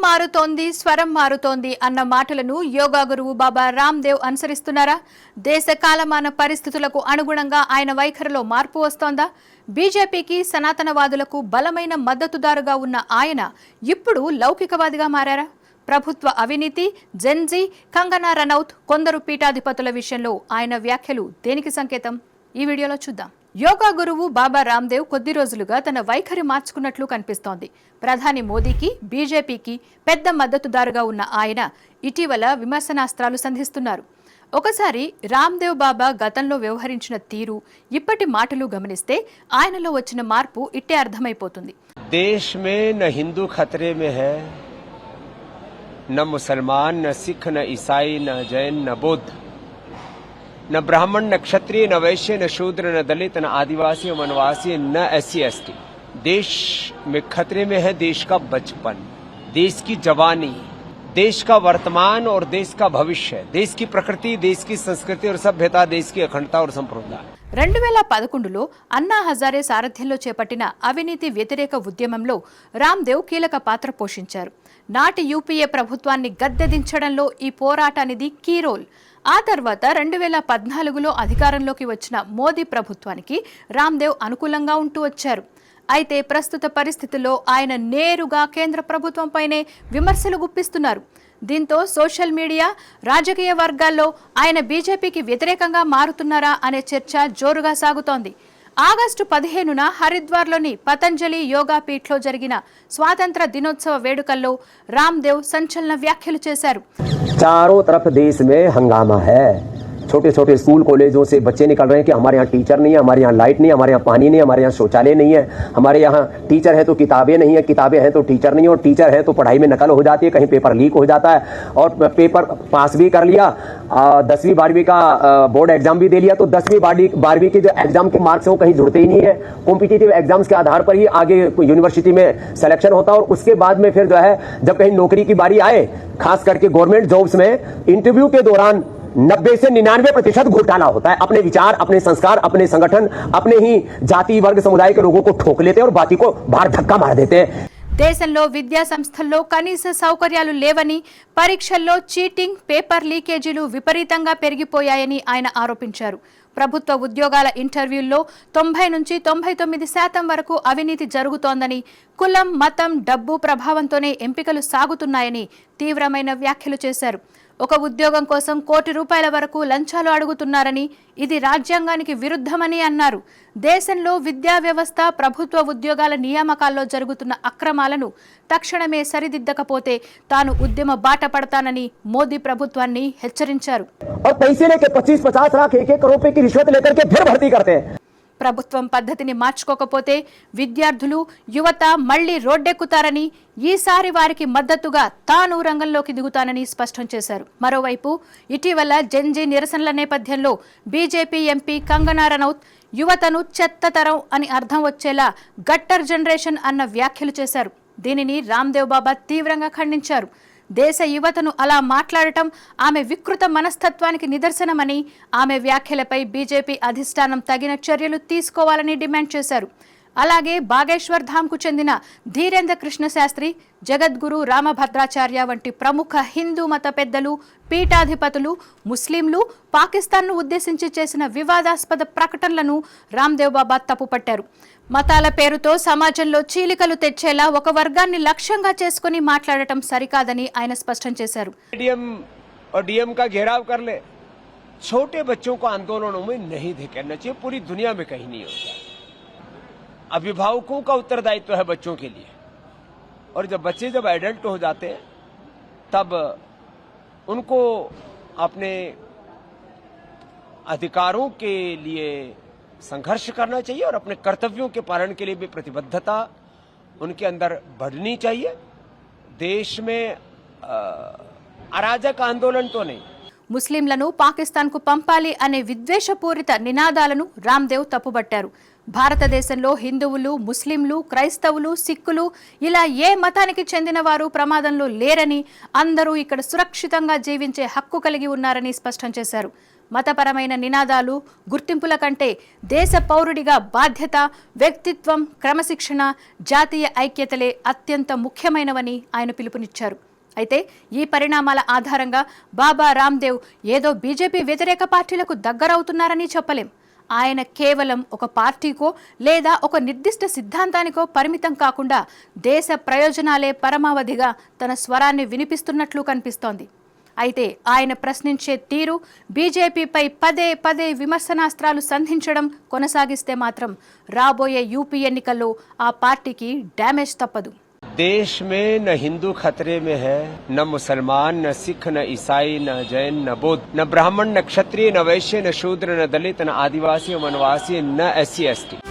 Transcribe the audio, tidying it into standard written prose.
మారుతోంది, స్వరం మారుతోంది అన్న మాటలను యోగా గురువు బాబా రామ్దేవ్ అనుసరిస్తున్నారా? దేశ కాలమాన పరిస్థితులకు అనుగుణంగా ఆయన వైఖరిలో మార్పు వస్తోందా? బీజేపీకి, సనాతనవాదులకు బలమైన మద్దతుదారుగా ఉన్న ఆయన ఇప్పుడు లౌకికవాదిగా మారారా? ప్రభుత్వ అవినీతి, జెన్జీ, కంగనా రనౌత్, కొందరు పీఠాధిపతుల విషయంలో ఆయన వ్యాఖ్యలు దేనికి సంకేతం? ఈ వీడియోలో చూద్దాం. యోగా గురువు బాబా రామ్దేవ్ కొద్ది రోజులుగా తన వైఖరి మార్చుకున్నట్లు కనిపిస్తోంది. ప్రధాని మోదీకి, బీజేపీకి పెద్ద మద్దతుదారుగా ఉన్న ఆయన ఇటీవల విమర్శనాస్త్రాలు సంధిస్తున్నారు. ఒకసారి రామ్దేవ్ బాబా గతంలో వ్యవహరించిన తీరు, ఇప్పటి మాటలు గమనిస్తే ఆయనలో వచ్చిన మార్పు ఇట్టే అర్థమైపోతుంది. దేశ్ మే న హిందూ ఖతరే మే హై, న ముసల్మాన్, న సిఖ్, న ఈసాई, న जैन, न बौद्ध, न ब्राह्मण, न क्षत्रिय, न वैश्य, न शूद्र, न दलित, न आदिवासी, न वनवासी, न SC ST। देश में खतरे में है देश का बचपन, देश की जवानी, देश का वर्तमान और देश का भविष्य, देश की प्रकृति, देश की संस्कृति और सभ्यता, देश की अखंडता और संप्रभुता। 2011లో అన్నా హజారే సారథ్యంలో చేపట్టిన అవినీతి వ్యతిరేక ఉద్యమంలో రామ్దేవ్ కీలక పాత్ర పోషించారు. నాటి యూపీఏ ప్రభుత్వాన్ని గద్దెదించడంలో ఈ పోరాటానిది కీ రోల్. ఆ తర్వాత 2014లో అధికారంలోకి వచ్చిన మోదీ ప్రభుత్వానికి రామ్దేవ్ అనుకూలంగా ఉంటూ వచ్చారు. అయితే ప్రస్తుత పరిస్థితుల్లో ఆయన నేరుగా కేంద్ర ప్రభుత్వంపైనే విమర్శలు గుప్పిస్తున్నారు. దీంతో సోషల్ మీడియా, రాజకీయ వర్గాల్లో ఆయన బీజేపీకి వ్యతిరేకంగా మారుతున్నారా అనే చర్చ జోరుగా సాగుతోంది. ఆగస్టు 15న హరిద్వార్లోని పతంజలి యోగా పీఠ్లో జరిగిన స్వాతంత్ర దినోత్సవ వేడుకల్లో రామ్దేవ్ సంచలన వ్యాఖ్యలు చేశారు. चारों तरफ देश में हंगामा है। छोटे छोटे स्कूल कॉलेजों से बच्चे निकल रहे हैं कि हमारे यहाँ टीचर नहीं है, हमारे यहाँ लाइट नहीं है, हमारे यहाँ पानी नहीं है, हमारे यहाँ शौचालय नहीं है, हमारे यहाँ टीचर है तो किताबें नहीं है, किताबें हैं तो टीचर नहीं है, और टीचर है तो पढ़ाई में नकल हो जाती है, कहीं पेपर लीक हो जाता है, और पेपर पास भी कर लिया, 10वीं 12वीं का बोर्ड एग्जाम भी दे लिया, तो 10वीं 12वीं के जो एग्जाम के मार्क्स हैं वो कहीं जुड़ते ही नहीं है। कॉम्पिटिटिव एग्जाम्स के आधार पर ही आगे यूनिवर्सिटी में सिलेक्शन होता है, और उसके बाद में फिर जो है जब कहीं नौकरी की बारी आए, खास करके गवर्नमेंट जॉब्स में इंटरव्यू के दौरान 90 से 99% घोटाला होता है। अपने विचार, अपने संस्कार, अपने संगठन, अपने ही जाति वर्ग समुदाय के लोगों को ठोक लेते हैं और बाकी को बाहर धक्का मार देते हैं। దేశంలో విద్యా సంస్థల్లో కనీస సౌకర్యాలు లేవని, పరీక్షల్లో చీటింగ్, పేపర్ లీకేజీలు విపరీతంగా పెరిగిపోయాయని ఆయన ఆరోపించారు. ప్రభుత్వ ఉద్యోగాల ఇంటర్వ్యూల్లో 90 నుంచి 99% వరకు అవినీతి జరుగుతోందని, కులం, మతం, డబ్బు ప్రభావంతోనే ఎంపికలు సాగుతున్నాయని తీవ్రమైన వ్యాఖ్యలు చేశారు. ఒక ఉద్యోగం కోసం ₹1 వరకు లంచాలు అడుగుతున్నారని, ఇది రాజ్యాంగానికి విరుద్ధమని అన్నారు. దేశంలో విద్యా వ్యవస్థ, ప్రభుత్వ ఉద్యోగాల నియామకాల్లో జరుగుతున్న అక్రమాలను తక్షణమే సరిదిద్దకపోతే తాను ఉద్యమ బాట పడతానని మోదీ ప్రభుత్వాన్ని హెచ్చరించారు. ప్రభుత్వం పద్ధతిని మార్చుకోకపోతే విద్యార్థులు, యువత మళ్లీ రోడ్డెక్కుతారని, ఈసారి వారికి మద్దతుగా తాను రంగంలోకి దిగుతానని స్పష్టం చేశారు. మరోవైపు ఇటీవల జెన్జీ నిరసనల నేపథ్యంలో బీజేపీ ఎంపీ కంగనా రనౌత్ యువతను చెత్తతరం అని అర్థం వచ్చేలా గట్టర్ జనరేషన్ అన్న వ్యాఖ్యలు చేశారు. దీనిని రామ్దేవ్ బాబా తీవ్రంగా ఖండించారు. దేశ యువతను అలా మాట్లాడటం ఆమె వికృత మనస్తత్వానికి నిదర్శనమని, ఆమె వ్యాఖ్యలపై బీజేపీ అధిష్టానం తగిన చర్యలు తీసుకోవాలని డిమాండ్ చేశారు. అలాగే బాగేశ్వర్ ధామ్కు చెందిన ధీరేంద్ర కృష్ణ శాస్త్రి, జగద్గురు రామభద్రాచార్య వంటి ప్రముఖ హిందూ మత పెద్దలు, పీఠాధిపతులు, ముస్లింలు పాకిస్తాన్ను ఉద్దేశించి చేసిన వివాదాస్పద ప్రకటనలను రామ్దేవ్ బాబా తప్పుపట్టారు. మతాల పేరుతో సమాజంలో చీలికలు తెచ్చేలా ఒక వర్గాన్ని లక్ష్యంగా చేసుకుని మాట్లాడటం సరికాదని ఆయన స్పష్టం చేశారు. डीएम का घेराव कर ले, छोटे बच्चों को आंदोलनों में नहीं धकेलना चाहिए, पूरी दुनिया में कहीं नहीं होता। अभिभावकों का उत्तरदायित्व है बच्चों के लिए, और जब बच्चे एडल्ट हो जाते हैं तब उनको अपने अधिकारों के लिए संघर्ष करना चाहिए, और अपने कर्तव्यों के पालन के लिए भी प्रतिबद्धता उनके अंदर बढ़नी चाहिए। देश में అరాజక ఆందోళన తోనే ముస్లింలను పాకిస్తాన్కు పంపాలి అనే విద్వేషపూరిత నినాదాలను రామ్దేవ్ తప్పుబట్టారు. భారతదేశంలో హిందువులు, ముస్లింలు, క్రైస్తవులు, సిక్కులు ఇలా ఏ మతానికి చెందిన వారు ప్రమాదంలో లేరని, అందరూ ఇక్కడ సురక్షితంగా జీవించే హక్కు కలిగి ఉన్నారని స్పష్టం చేశారు. మతపరమైన నినాదాలు గుర్తింపుల కంటే దేశ పౌరుడిగా బాధ్యత, వ్యక్తిత్వం, క్రమశిక్షణ, జాతీయ ఐక్యతలే అత్యంత ముఖ్యమైనవని ఆయన పిలుపునిచ్చారు. అయితే ఈ పరిణామాల ఆధారంగా బాబా రామ్దేవ్ ఏదో బీజేపీ వ్యతిరేక పార్టీలకు దగ్గరవుతున్నారని చెప్పలేం. ఆయన కేవలం ఒక పార్టీకో లేదా ఒక నిర్దిష్ట సిద్ధాంతానికో పరిమితం కాకుండా దేశ ప్రయోజనాలే పరమావధిగా తన స్వరాన్ని వినిపిస్తున్నట్లు కనిపిస్తోంది. అయితే ఆయన ప్రశ్నించే తీరు, బీజేపీపై పదే పదే విమర్శనాస్త్రాలు సంధించడం కొనసాగిస్తే మాత్రం రాబోయే యూపీ ఎన్నికల్లో ఆ పార్టీకి డ్యామేజ్ తప్పదు. देश में न हिंदू खतरे में है, न मुसलमान, न सिख, न ईसाई, न जैन, न बौद्ध, न ब्राह्मण, न क्षत्रिय, न वैश्य, न शूद्र, न दलित, न आदिवासी, वनवासी, न SC ST।